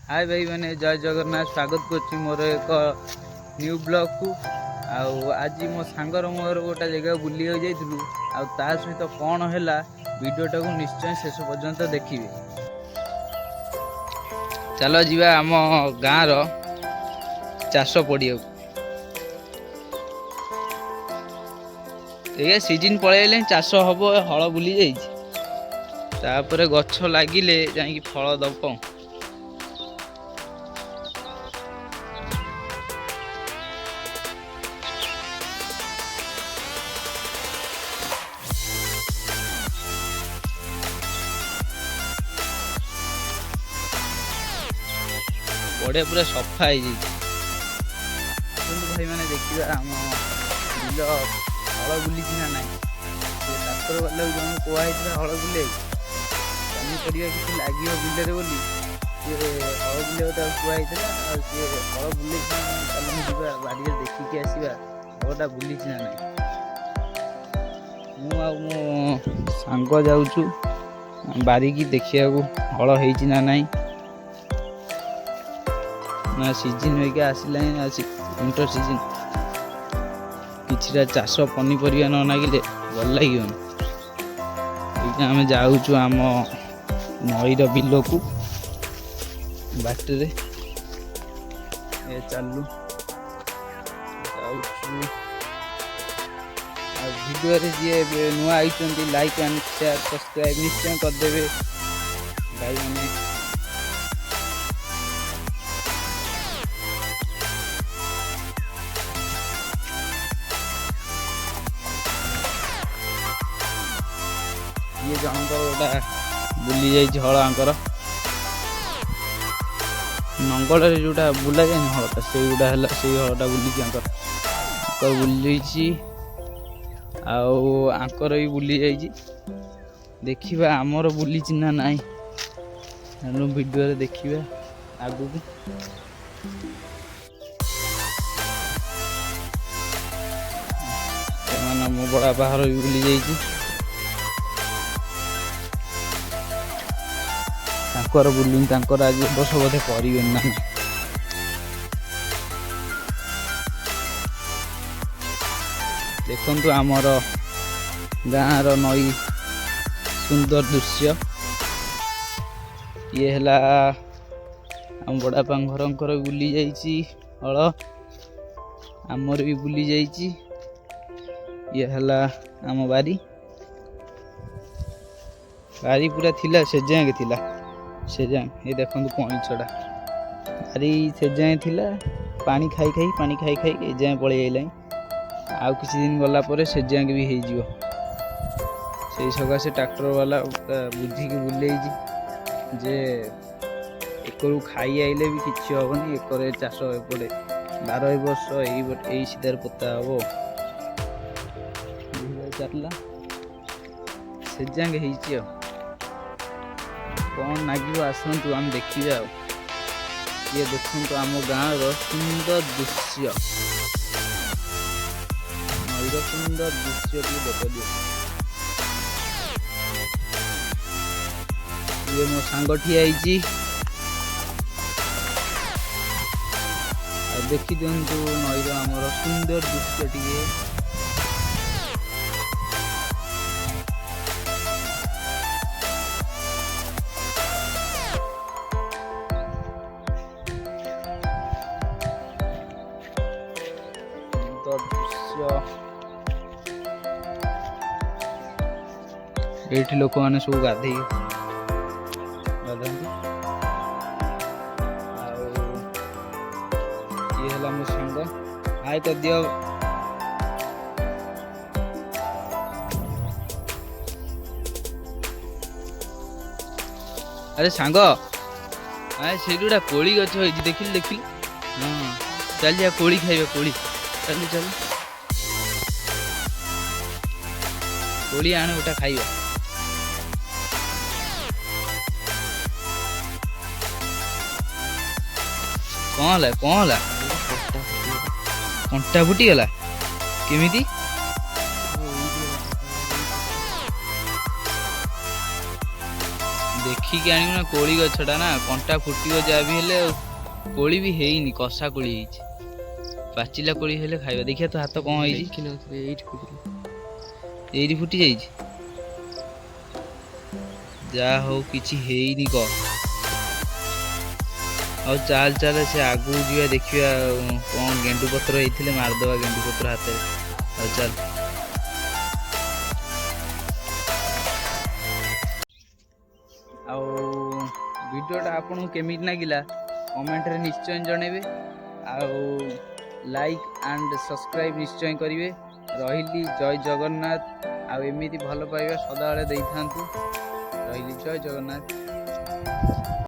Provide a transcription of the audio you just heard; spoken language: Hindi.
हाय भाई मैंने जय जगन्नाथ स्वागत कर मोर एक न्यू ब्लॉग को आज मो सांगर मोर गोटे जगह बुली जाइलु ता सहित कौन है वीडियोटा को निश्चय शेष पर्यंत देखिए। चलो जीवा आम गाँव चाष पड़िया ये सीजन पलैले चाष हम हल बुली जापर गछ लगिले जा फल दब। बढ़िया पूरा सफा हो भाई मैंने देखिए आम बिल हल बुली ना ना ट्राक्टर वाला जन कहुई हल बुले पनीपरिया किसी लगे बिलरे बोली सी हल बुले कहुई सी हल बुले चल जा बाड़ी देखिकी आसवा हलटा बुली ना ना मो सांग जाऊँ बारिकी देखिया हल हो ना ना सीजन होके आसला विंटर सीजन किछिटा चाष पनीपरिया न नागिले भल लगे आम जाऊँ आम नईर बिल को बाटरे चलू वीडियो जी नुआ I like and share subscribe निश्चय करदे भाई मैंने। ये जनकर गोटा बुली जाइए हल आंकर नंगल जोटा बुला जाए हलटा से गुटा है से हलटा बुली बुली आंकर भी बुली जाइए देखा आमर बुली ना ना वीडियो देखा आगू मो बड़ा बाहर भी बुली जाइए बुलिंग आज बस बोधे करें ना देखु आमर गाँव नई सुंदर दृश्य ये है आम बड़ापा घर बुली जाइए हल आमर भी बुली जाइए ये है आम बारी बारी पूरा थिला से जाए थिला से जाए ये देखो पानी छड़ा बारी से जाए थिला पानी खाई खाई ए जाए पलि आइला आउ किसी दिन गला पर से जाए भी हो से सकाशे ट्रैक्टर वाला बुझिकी बुले जे एकरू खाई आइले भी किसी हेनी एकर चाष एपटे 12 वर्ष यही सीधार पोता हम चलला से जाए हो कौन लगे आसतु आम देखा ये देखु आम गाँव सुंदर दृश्य नईर सुंदर दृश्य देख ये मो सांग ठिया देखी दिंतु नईर आमर सुंदर दृश्य टे ये लोक मैंने सब गाधे ये है मो सांग हाय कर दियो अरे सांग आए से गोटा कोड़ी गछ देखिल हाँ चल जा कोड़ी खाइबा कोड़ी चल चल कोड़ी आने गोटा खाइबा कौन है कंटा फुटी गला केमिति ଦେଖିକି ଆଣିବୁ ନା କୋଳି ଗଛଟା ନା କଣ୍ଟା ଫୁଟିବ ଯାହା ବି ହେଲେ କୋଳି ବି ହେଇନି କଷା କୋଳି ହେଇଛି ପାଚିଲା କୋଳି ହେଲେ ଖାଇବା ଦେଖିଆ ତୋ ହାତ କଣ ହେଇଛି ଏଇଠି ଫୁଟି ଯାଇଛି ଯାହା ହଉ କିଛି ହେଇନି କହ ଆଉ ଚାଲ ଚାଲ ସେ ଆଗକୁ ଯିବା ଦେଖିବା କଣ ଗେଣ୍ଡୁ ପତ୍ର ହେଇଥିଲେ ମାରିଦବା ଗେଣ୍ଡୁ ପତ୍ର ହାତରେ ଆଉ ଚାଲ ଆଉ ଭିଡ଼ିଓଟା ଆପଣଙ୍କୁ କେମିତି ଲାଗିଲା କମେଣ୍ଟରେ ନିଶ୍ଚୟ ଜଣେଇବେ ଆଉ ଲାଇକ୍ ଆଣ୍ଡ ସବସ୍କ୍ରାଇବ୍ ନିଶ୍ଚୟ କରିବେ ରହିଲି ଜୟ ଜଗନ୍ନାଥ ଆଉ ଏମିତି ଭଲ ପାଇବା ସଦାବେଳେ ଦେଇଥାନ୍ତୁ ରହିଲି ଜୟ ଜଗନ୍ନାଥ।